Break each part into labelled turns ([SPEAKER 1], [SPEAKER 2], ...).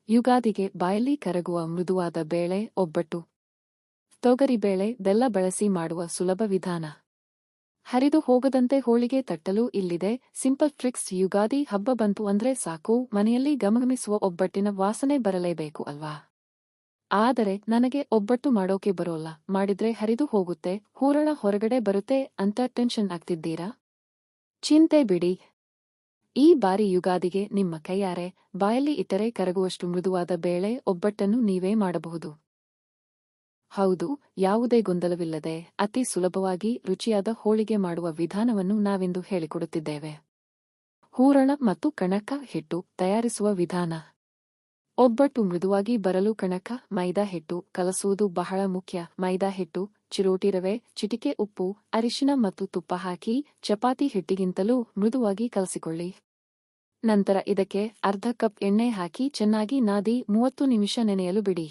[SPEAKER 1] ಯುಗಾದಿಗೆ ಬಾಯಲ್ಲಿ ಕರಗುವ ಮೃದುವಾದ ಬೇಳೆ ಒಬ್ಬಟ್ಟು. ತೊಗರಿಬೇಳೆ ಬೆಲ್ಲ ಬಳಸಿ ಮಾಡುವ ಸುಲಭ ವಿಧಾನ. ಹರಿದು ಹೋಗದಂತೆ ಹೋಳಿಗೆ ತಟ್ಟಲು ಇಲ್ಲಿದೆ ಸಿಂಪಲ್ ಟ್ರಿಕ್ಸ್. ಯುಗಾದಿ ಹಬ್ಬ ಬಂತು ಅಂದ್ರೆ ಸಾಕು, ಮನೆಯಲ್ಲಿ ಘಮಘಮಿಸುವ ಒಬ್ಬಟ್ಟಿನ ವಾಸನೆ ಬರಲೇಬೇಕು ಅಲ್ವಾ? ಆದರೆ ನನಗೆ ಒಬ್ಬಟ್ಟು ಮಾಡೋಕೆ ಬರೋಲ್ಲ, ಮಾಡಿದ್ರೆ ಹರಿದು ಹೋಗುತ್ತೆ, ಹೂರಣ ಹೊರಗಡೆ ಬರುತ್ತೆ ಅಂತ ಟೆನ್ಷನ್ ಆಗ್ತಿದ್ದೀರಾ? ಚಿಂತೆ ಬಿಡಿ. ಈ ಬಾರಿ ಯುಗಾದಿಗೆ ನಿಮ್ಮ ಕೈಯಾರೆ ಬಾಯಲ್ಲಿ ಇಟ್ಟರೆ ಕರಗುವಷ್ಟು ಮೃದುವಾದ ಬೇಳೆ ಒಬ್ಬಟ್ಟನ್ನು ನೀವೇ ಮಾಡಬಹುದು. ಹೌದು, ಯಾವುದೇ ಗೊಂದಲವಿಲ್ಲದೆ ಅತಿ ಸುಲಭವಾಗಿ ರುಚಿಯಾದ ಹೋಳಿಗೆ ಮಾಡುವ ವಿಧಾನವನ್ನು ನಾವಿಂದು ಹೇಳಿಕೊಡುತ್ತಿದ್ದೇವೆ. ಹೂರಣ ಮತ್ತು ಕಣಕ ಹಿಟ್ಟು ತಯಾರಿಸುವ ವಿಧಾನ. ಒಬ್ಬಟ್ಟು ಮೃದುವಾಗಿ ಬರಲು ಕಣಕ ಮೈದಾ ಹಿಟ್ಟು ಕಲಸುವುದು ಬಹಳ ಮುಖ್ಯ. ಮೈದಾ ಹಿಟ್ಟು, ಚಿರೋಟಿ ರವೆ, ಚಿಟಿಕೆ ಉಪ್ಪು, ಅರಿಶಿನ ಮತ್ತು ತುಪ್ಪ ಹಾಕಿ ಚಪಾತಿ ಹಿಟ್ಟಿಗಿಂತಲೂ ಮೃದುವಾಗಿ ಕಲಸಿಕೊಳ್ಳಿ. ನಂತರ ಇದಕ್ಕೆ ಅರ್ಧ ಕಪ್ ಎಣ್ಣೆ ಹಾಕಿ ಚೆನ್ನಾಗಿ ನಾದಿ 30 ನಿಮಿಷ ನೆನೆಯಲು ಬಿಡಿ.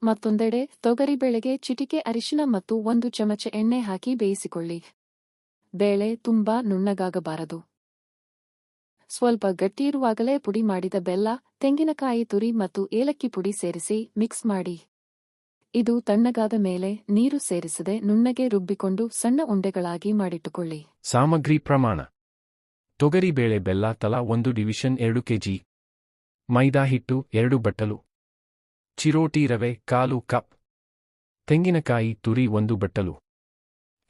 [SPEAKER 1] ಮತ್ತೊಂದೆಡೆ ತೊಗರಿಬೇಳೆಗೆ ಚಿಟಿಕೆ ಅರಿಶಿನ ಮತ್ತು 1 ಚಮಚ ಎಣ್ಣೆ ಹಾಕಿ ಬೇಯಿಸಿಕೊಳ್ಳಿ. ಬೇಳೆ ತುಂಬಾ ನುಣ್ಣಗಾಗಬಾರದು. ಸ್ವಲ್ಪ ಗಟ್ಟಿಯಿರುವಾಗಲೇ ಪುಡಿ ಮಾಡಿದ ಬೆಲ್ಲ, ತೆಂಗಿನಕಾಯಿ ತುರಿ ಮತ್ತು ಏಲಕ್ಕಿ ಪುಡಿ ಸೇರಿಸಿ ಮಿಕ್ಸ್ ಮಾಡಿ. ಇದು ತಣ್ಣಗಾದ ಮೇಲೆ ನೀರು ಸೇರಿಸದೆ ನುಣ್ಣಗೆ ರುಬ್ಬಿಕೊಂಡು ಸಣ್ಣ ಉಂಡೆಗಳಾಗಿ ಮಾಡಿಟ್ಟುಕೊಳ್ಳಿ.
[SPEAKER 2] ಸಾಮಗ್ರಿ ಪ್ರಮಾಣ: ತೊಗರಿಬೇಳೆ ಬೆಲ್ಲ ತಲಾ 1 ಡಿವಿಷನ್ 2 ಕೆಜಿ, ಮೈದಾ ಹಿಟ್ಟು 2 ಬಟ್ಟಲು, ಚಿರೋಟಿ ರವೆ 1/4 ಕಪ್, ತೆಂಗಿನಕಾಯಿ ತುರಿ 1 ಬಟ್ಟಲು,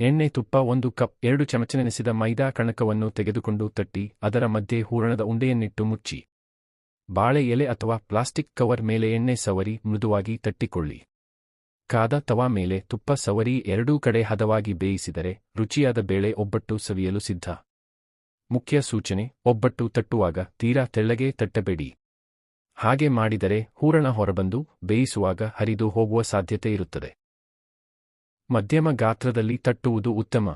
[SPEAKER 2] ಎಣ್ಣೆ ತುಪ್ಪ 1 ಕಪ್. 2 ಚಮಚ ನೆನೆಸಿದ ಮೈದಾ ಕಣಕವನ್ನು ತೆಗೆದುಕೊಂಡು ತಟ್ಟಿ ಅದರ ಮಧ್ಯೆ ಹೂರಣದ ಉಂಡೆಯನ್ನಿಟ್ಟು ಮುಚ್ಚಿ. ಬಾಳೆ ಎಲೆ ಅಥವಾ ಪ್ಲಾಸ್ಟಿಕ್ ಕವರ್ ಮೇಲೆ ಎಣ್ಣೆ ಸವರಿ ಮೃದುವಾಗಿ ತಟ್ಟಿಕೊಳ್ಳಿ. ಕಾದ ತವಾ ಮೇಲೆ ತುಪ್ಪ ಸವರಿ ಎರಡೂ ಕಡೆ ಹದವಾಗಿ ಬೇಯಿಸಿದರೆ ರುಚಿಯಾದ ಬೇಳೆ ಒಬ್ಬಟ್ಟು ಸವಿಯಲು ಸಿದ್ಧ. ಮುಖ್ಯ ಸೂಚನೆ: ಒಬ್ಬಟ್ಟು ತಟ್ಟುವಾಗ ತೀರಾ ತೆಳ್ಳಗೆ ತಟ್ಟಬೇಡಿ. ಹಾಗೆ ಮಾಡಿದರೆ ಹೂರಣ ಹೊರಬಂದು ಬೇಯಿಸುವಾಗ ಹರಿದು ಹೋಗುವ ಸಾಧ್ಯತೆ ಇರುತ್ತದೆ. ಮಧ್ಯಮ ಗಾತ್ರದಲ್ಲಿ ತಟ್ಟುವುದು ಉತ್ತಮ.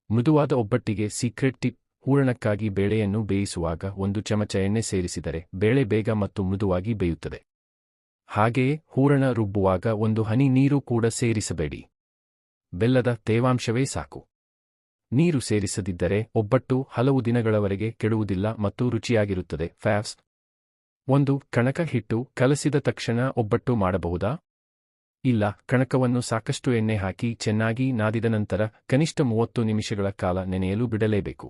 [SPEAKER 2] ಮೃದುವಾದ ಒಬ್ಬಟ್ಟಿಗೆ ಸೀಕ್ರೆಟ್ ಟಿಪ್: ಹೂರಣಕ್ಕಾಗಿ ಬೇಳೆಯನ್ನು ಬೇಯಿಸುವಾಗ 1 ಚಮಚ ಎಣ್ಣೆ ಸೇರಿಸಿದರೆ ಬೇಳೆ ಬೇಗ ಮತ್ತು ಮೃದುವಾಗಿ ಬೇಯುತ್ತದೆ. ಹಾಗೆಯೇ ಹೂರಣ ರುಬ್ಬುವಾಗ 1 ಹನಿ ನೀರು ಕೂಡ ಸೇರಿಸಬೇಡಿ. ಬೆಲ್ಲದ ತೇವಾಂಶವೇ ಸಾಕು. ನೀರು ಸೇರಿಸದಿದ್ದರೆ ಒಬ್ಬಟ್ಟು ಹಲವು ದಿನಗಳವರೆಗೆ ಕೆಡುವುದಿಲ್ಲ ಮತ್ತು ರುಚಿಯಾಗಿರುತ್ತದೆ. ಫ್ಯಾಪ್ಸ್: 1. ಕಣಕ ಹಿಟ್ಟು ಕಲಸಿದ ತಕ್ಷಣ ಒಬ್ಬಟ್ಟು ಮಾಡಬಹುದಾ? ಇಲ್ಲ, ಕಣಕವನ್ನು ಸಾಕಷ್ಟು ಎಣ್ಣೆ ಹಾಕಿ ಚೆನ್ನಾಗಿ ನಾದಿದ ನಂತರ ಕನಿಷ್ಠ 30 ನಿಮಿಷಗಳ ಕಾಲ ನೆನೆಯಲು ಬಿಡಲೇಬೇಕು.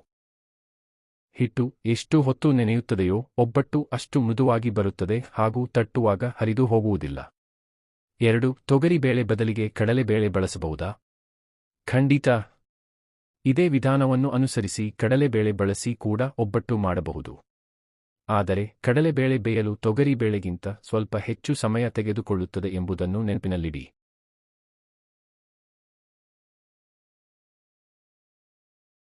[SPEAKER 2] ಹಿಟ್ಟು ಎಷ್ಟು ಹೊತ್ತು ನೆನೆಯುತ್ತದೆಯೋ ಒಬ್ಬಟ್ಟು ಅಷ್ಟು ಮೃದುವಾಗಿ ಬರುತ್ತದೆ ಹಾಗೂ ತಟ್ಟುವಾಗ ಹರಿದು ಹೋಗುವುದಿಲ್ಲ. 2. ತೊಗರಿಬೇಳೆ ಬದಲಿಗೆ ಕಡಲೆಬೇಳೆ ಬಳಸಬಹುದಾ? ಖಂಡಿತ. ಇದೇ ವಿಧಾನವನ್ನು ಅನುಸರಿಸಿ ಕಡಲೆಬೇಳೆ ಬಳಸಿ ಕೂಡ ಒಬ್ಬಟ್ಟು ಮಾಡಬಹುದು. ಆದರೆ ಕಡಲೆಬೇಳೆ ಬೇಯಲು ತೊಗರಿಬೇಳೆಗಿಂತ ಸ್ವಲ್ಪ ಹೆಚ್ಚು ಸಮಯ ತೆಗೆದುಕೊಳ್ಳುತ್ತದೆ ಎಂಬುದನ್ನು ನೆನಪಿನಲ್ಲಿಡಿ.